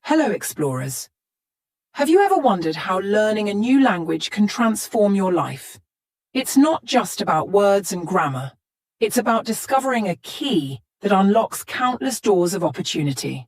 Hello, explorers. Have you ever wondered how learning a new language can transform your life? It's not just about words and grammar. It's about discovering a key that unlocks countless doors of opportunity.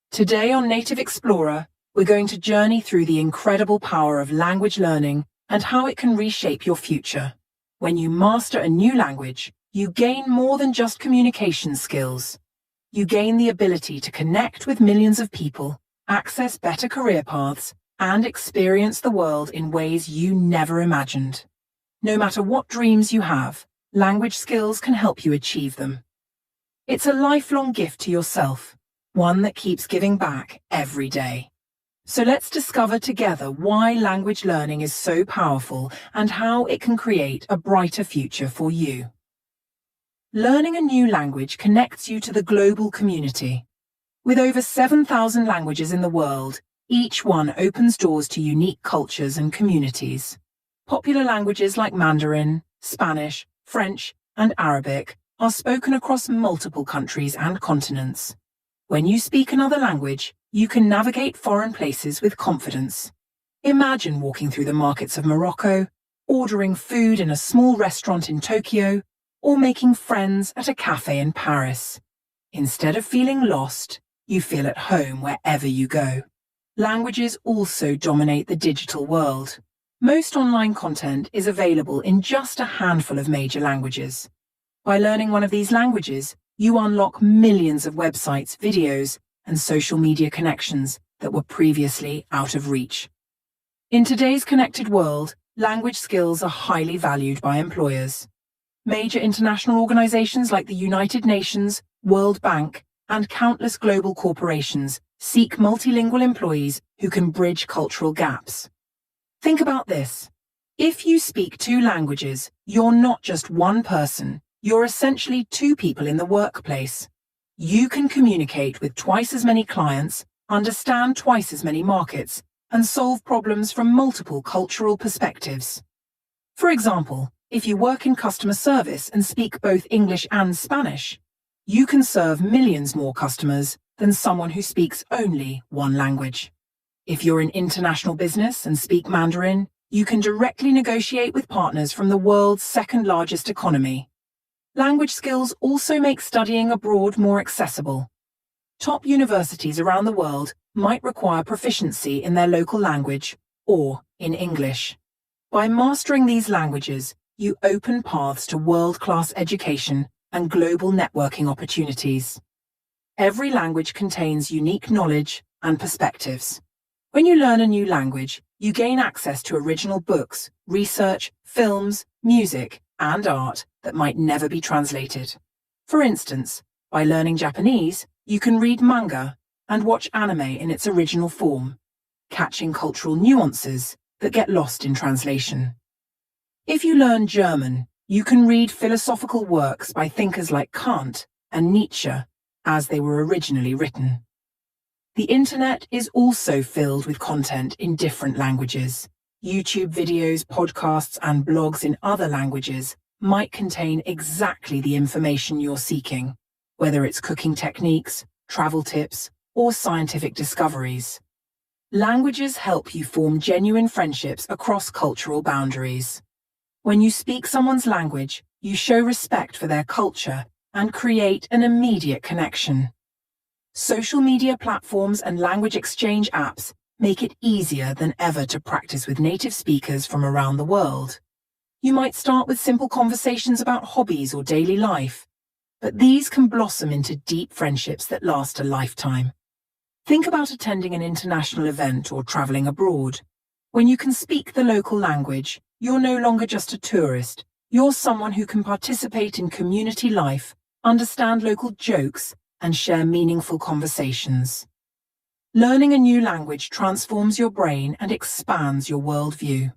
Today on Native Explorer, we're going to journey through the incredible power of language learning and how it can reshape your future. When you master a new language, you gain more than just communication skills. You gain the ability to connect with millions of people, access better career paths, and experience the world in ways you never imagined. No matter what dreams you have, language skills can help you achieve them. It's a lifelong gift to yourself, one that keeps giving back every day. So let's discover together why language learning is so powerful and how it can create a brighter future for you. Learning a new language connects you to the global community. With over 7,000 languages in the world, each one opens doors to unique cultures and communities. Popular languages like Mandarin, Spanish, French, and Arabic are spoken across multiple countries and continents. When you speak another language, you can navigate foreign places with confidence. Imagine walking through the markets of Morocco, ordering food in a small restaurant in Tokyo, or making friends at a cafe in Paris. Instead of feeling lost, you feel at home wherever you go. Languages also dominate the digital world. Most online content is available in just a handful of major languages. By learning one of these languages, you unlock millions of websites, videos, and social media connections that were previously out of reach. In today's connected world, language skills are highly valued by employers. Major international organizations like the United Nations, World Bank, and countless global corporations seek multilingual employees who can bridge cultural gaps. Think about this. If you speak two languages, you're not just one person, you're essentially two people in the workplace. You can communicate with twice as many clients, understand twice as many markets, and solve problems from multiple cultural perspectives. For example, if you work in customer service and speak both English and Spanish, you can serve millions more customers than someone who speaks only one language. If you're in international business and speak Mandarin, you can directly negotiate with partners from the world's second largest economy. Language skills also make studying abroad more accessible. Top universities around the world might require proficiency in their local language or in English. By mastering these languages, you open paths to world-class education and global networking opportunities. Every language contains unique knowledge and perspectives. When you learn a new language, you gain access to original books, research, films, music, and art that might never be translated. For instance, by learning Japanese, you can read manga and watch anime in its original form, catching cultural nuances that get lost in translation. If you learn German, you can read philosophical works by thinkers like Kant and Nietzsche as they were originally written. The internet is also filled with content in different languages. YouTube videos, podcasts, and blogs in other languages might contain exactly the information you're seeking, whether it's cooking techniques, travel tips, or scientific discoveries. Languages help you form genuine friendships across cultural boundaries. When you speak someone's language, you show respect for their culture and create an immediate connection. Social media platforms and language exchange apps make it easier than ever to practice with native speakers from around the world. You might start with simple conversations about hobbies or daily life, but these can blossom into deep friendships that last a lifetime. Think about attending an international event or traveling abroad. When you can speak the local language, you're no longer just a tourist. You're someone who can participate in community life, understand local jokes, and share meaningful conversations. Learning a new language transforms your brain and expands your worldview.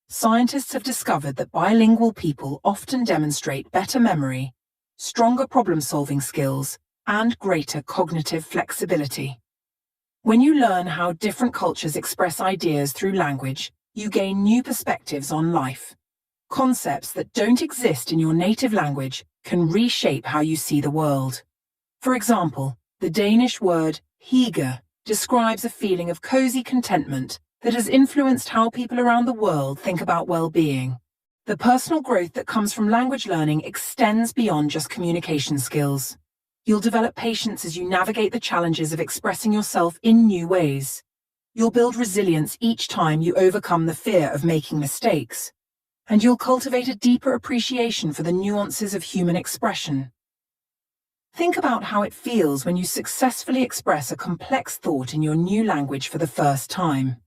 Scientists have discovered that bilingual people often demonstrate better memory, stronger problem-solving skills, and greater cognitive flexibility. When you learn how different cultures express ideas through language, you gain new perspectives on life. Concepts that don't exist in your native language can reshape how you see the world. For example, the Danish word hygge describes a feeling of cozy contentment that has influenced how people around the world think about well-being. The personal growth that comes from language learning extends beyond just communication skills. You'll develop patience as you navigate the challenges of expressing yourself in new ways. You'll build resilience each time you overcome the fear of making mistakes. And you'll cultivate a deeper appreciation for the nuances of human expression. Think about how it feels when you successfully express a complex thought in your new language for the first time.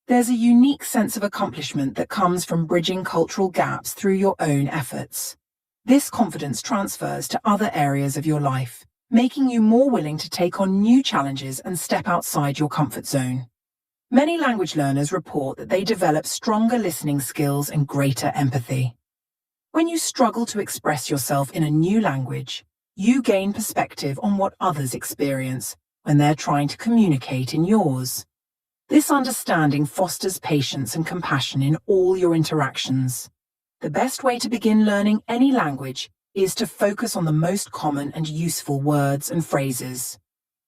There's a unique sense of accomplishment that comes from bridging cultural gaps through your own efforts. This confidence transfers to other areas of your life, making you more willing to take on new challenges and step outside your comfort zone. Many language learners report that they develop stronger listening skills and greater empathy. When you struggle to express yourself in a new language, you gain perspective on what others experience when they're trying to communicate in yours. This understanding fosters patience and compassion in all your interactions. The best way to begin learning any language is to focus on the most common and useful words and phrases.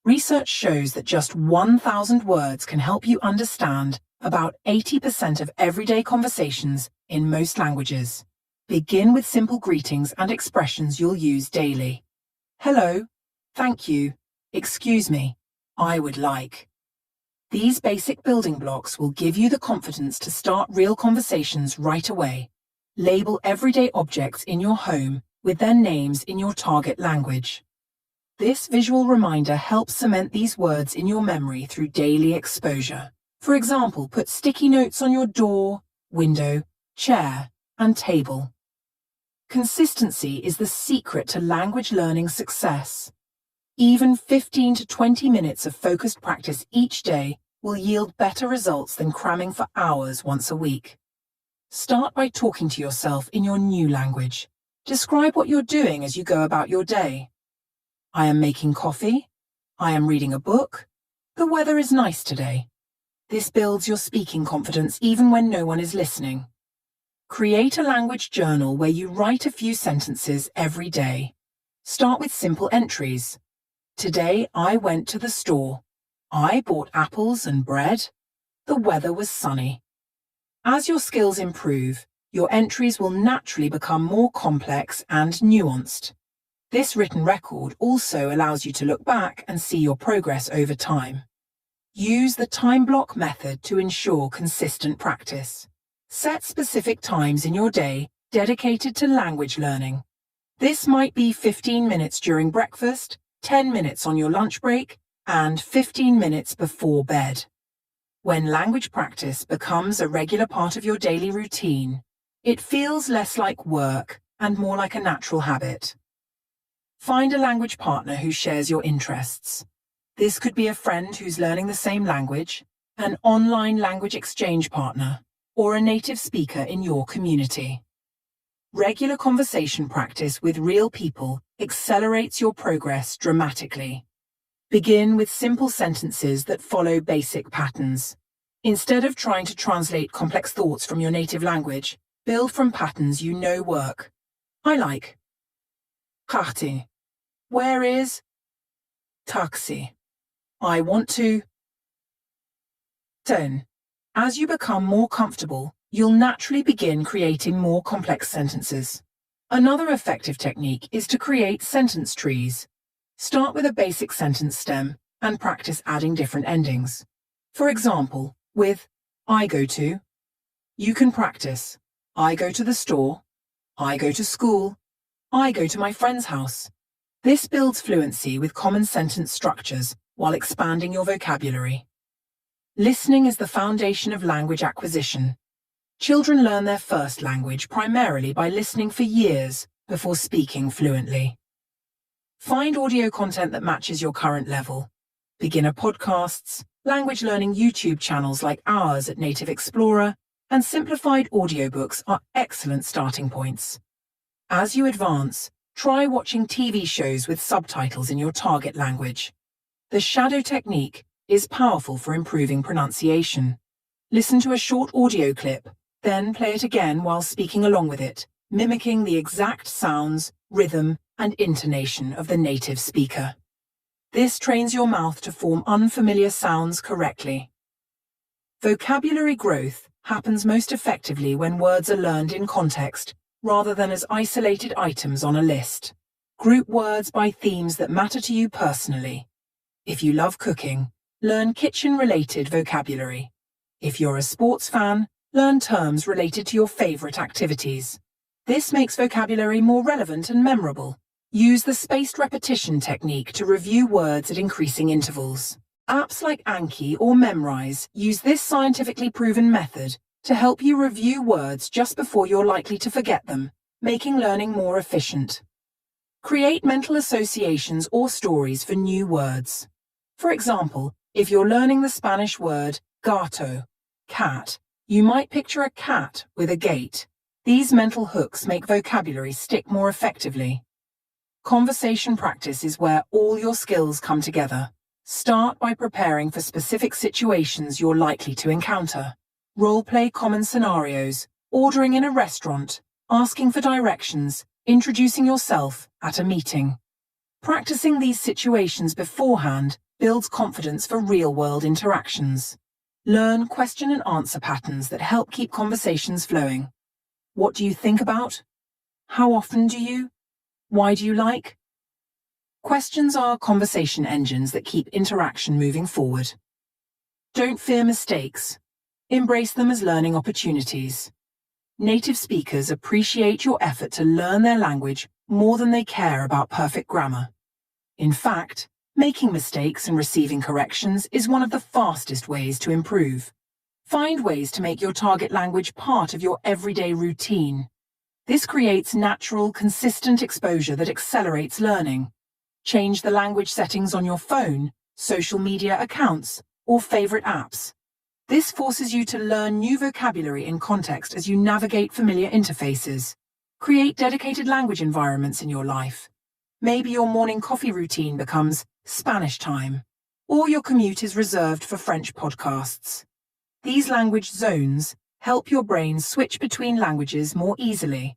Research shows that just 1,000 words can help you understand about 80% of everyday conversations in most languages. Begin with simple greetings and expressions you'll use daily. Hello, thank you, excuse me, I would like. These basic building blocks will give you the confidence to start real conversations right away. Label everyday objects in your home with their names in your target language. This visual reminder helps cement these words in your memory through daily exposure. For example, put sticky notes on your door, window, chair, and table. Consistency is the secret to language learning success. Even 15 to 20 minutes of focused practice each day will yield better results than cramming for hours once a week. Start by talking to yourself in your new language. Describe what you're doing as you go about your day. I am making coffee. I am reading a book. The weather is nice today. This builds your speaking confidence even when no one is listening. Create a language journal where you write a few sentences every day. Start with simple entries. Today I went to the store. I bought apples and bread. The weather was sunny. As your skills improve, your entries will naturally become more complex and nuanced. This written record also allows you to look back and see your progress over time. Use the time block method to ensure consistent practice. Set specific times in your day dedicated to language learning. This might be 15 minutes during breakfast, 10 minutes on your lunch break, and 15 minutes before bed. When language practice becomes a regular part of your daily routine, it feels less like work and more like a natural habit. Find a language partner who shares your interests. This could be a friend who's learning the same language, an online language exchange partner, or a native speaker in your community. Regular conversation practice with real people accelerates your progress dramatically. Begin with simple sentences that follow basic patterns. Instead of trying to translate complex thoughts from your native language, build from patterns you know work. I like kaartje. Where is taxi? I want to turn. As you become more comfortable, you'll naturally begin creating more complex sentences. Another effective technique is to create sentence trees. Start with a basic sentence stem and practice adding different endings. For example, with I go to, you can practice I go to the store, I go to school, I go to my friend's house. This builds fluency with common sentence structures while expanding your vocabulary. Listening is the foundation of language acquisition. Children learn their first language primarily by listening for years before speaking fluently. Find audio content that matches your current level. Beginner podcasts, language learning YouTube channels like ours at Native Explorer, and simplified audiobooks are excellent starting points. As you advance, try watching TV shows with subtitles in your target language. The shadow technique is powerful for improving pronunciation. Listen to a short audio clip, then play it again while speaking along with it, mimicking the exact sounds, rhythm, and intonation of the native speaker. This trains your mouth to form unfamiliar sounds correctly. Vocabulary growth happens most effectively when words are learned in context, rather than as isolated items on a list. Group words by themes that matter to you personally. If you love cooking, learn kitchen-related vocabulary. If you're a sports fan, learn terms related to your favorite activities. This makes vocabulary more relevant and memorable. Use the spaced repetition technique to review words at increasing intervals. Apps like Anki or Memrise use this scientifically proven method to help you review words just before you're likely to forget them, making learning more efficient. Create mental associations or stories for new words. For example, if you're learning the Spanish word gato, cat, you might picture a cat with a gate. These mental hooks make vocabulary stick more effectively. Conversation practice is where all your skills come together. Start by preparing for specific situations you're likely to encounter. Role-play common scenarios, ordering in a restaurant, asking for directions, introducing yourself at a meeting. Practicing these situations beforehand builds confidence for real-world interactions. Learn question and answer patterns that help keep conversations flowing. What do you think about? How often do you? Why do you like? Questions are conversation engines that keep interaction moving forward. Don't fear mistakes. Embrace them as learning opportunities. Native speakers appreciate your effort to learn their language more than they care about perfect grammar. In fact, making mistakes and receiving corrections is one of the fastest ways to improve. Find ways to make your target language part of your everyday routine. This creates natural, consistent exposure that accelerates learning. Change the language settings on your phone, social media accounts, or favorite apps. This forces you to learn new vocabulary in context as you navigate familiar interfaces. Create dedicated language environments in your life. Maybe your morning coffee routine becomes Spanish time, or your commute is reserved for French podcasts. These language zones help your brain switch between languages more easily.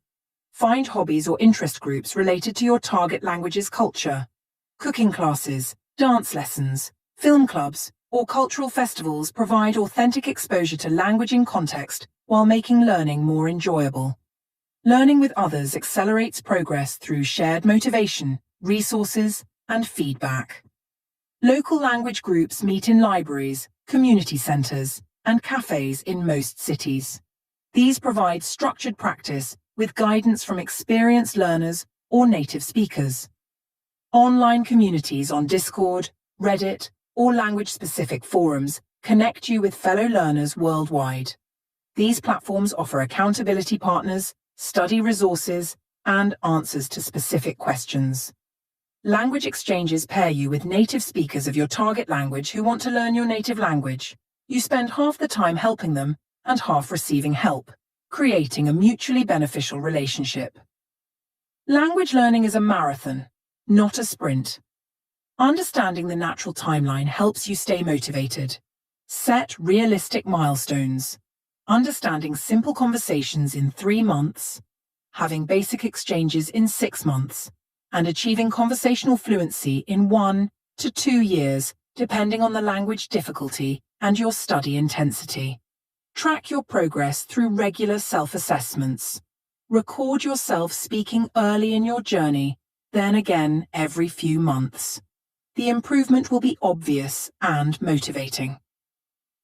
Find hobbies or interest groups related to your target language's culture. Cooking classes, dance lessons, film clubs, or cultural festivals provide authentic exposure to language in context while making learning more enjoyable. Learning with others accelerates progress through shared motivation, resources, and feedback. Local language groups meet in libraries, community centres, and cafes in most cities. These provide structured practice with guidance from experienced learners or native speakers. Online communities on Discord, Reddit, or language-specific forums connect you with fellow learners worldwide. These platforms offer accountability partners, study resources, and answers to specific questions. Language exchanges pair you with native speakers of your target language who want to learn your native language. You spend half the time helping them and half receiving help, creating a mutually beneficial relationship. Language learning is a marathon, not a sprint. Understanding the natural timeline helps you stay motivated. Set realistic milestones. Understanding simple conversations in 3 months, having basic exchanges in 6 months, and achieving conversational fluency in 1 to 2 years, depending on the language difficulty and your study intensity. Track your progress through regular self-assessments. Record yourself speaking early in your journey, then again every few months. The improvement will be obvious and motivating.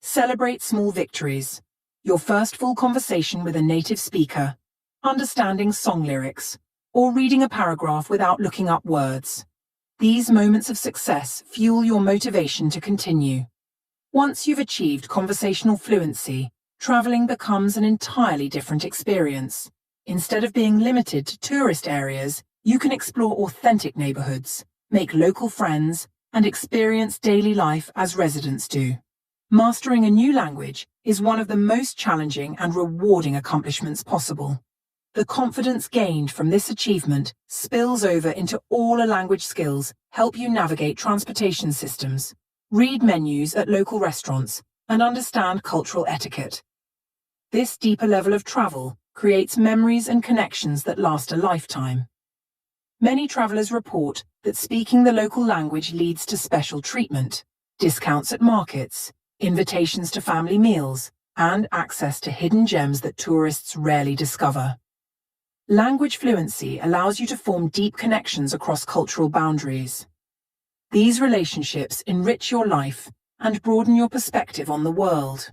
Celebrate small victories. Your first full conversation with a native speaker, understanding song lyrics, or reading a paragraph without looking up words. These moments of success fuel your motivation to continue. Once you've achieved conversational fluency, traveling becomes an entirely different experience. Instead of being limited to tourist areas, you can explore authentic neighborhoods, make local friends, and experience daily life as residents do. Mastering a new language is one of the most challenging and rewarding accomplishments possible. The confidence gained from this achievement spills over into all language skills, help you navigate transportation systems, read menus at local restaurants, and understand cultural etiquette. This deeper level of travel creates memories and connections that last a lifetime. Many travelers report that speaking the local language leads to special treatment, discounts at markets, invitations to family meals, and access to hidden gems that tourists rarely discover. Language fluency allows you to form deep connections across cultural boundaries. These relationships enrich your life and broaden your perspective on the world.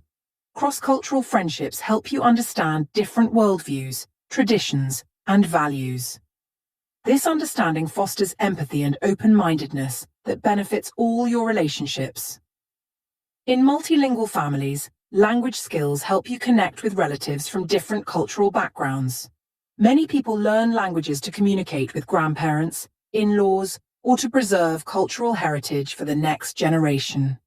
Cross-cultural friendships help you understand different worldviews, traditions, and values. This understanding fosters empathy and open-mindedness that benefits all your relationships. In multilingual families, language skills help you connect with relatives from different cultural backgrounds. Many people learn languages to communicate with grandparents, in-laws, or to preserve cultural heritage for the next generation.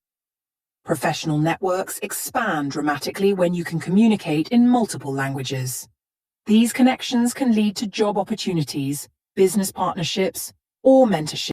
Professional networks expand dramatically when you can communicate in multiple languages. These connections can lead to job opportunities, business partnerships, or mentorship.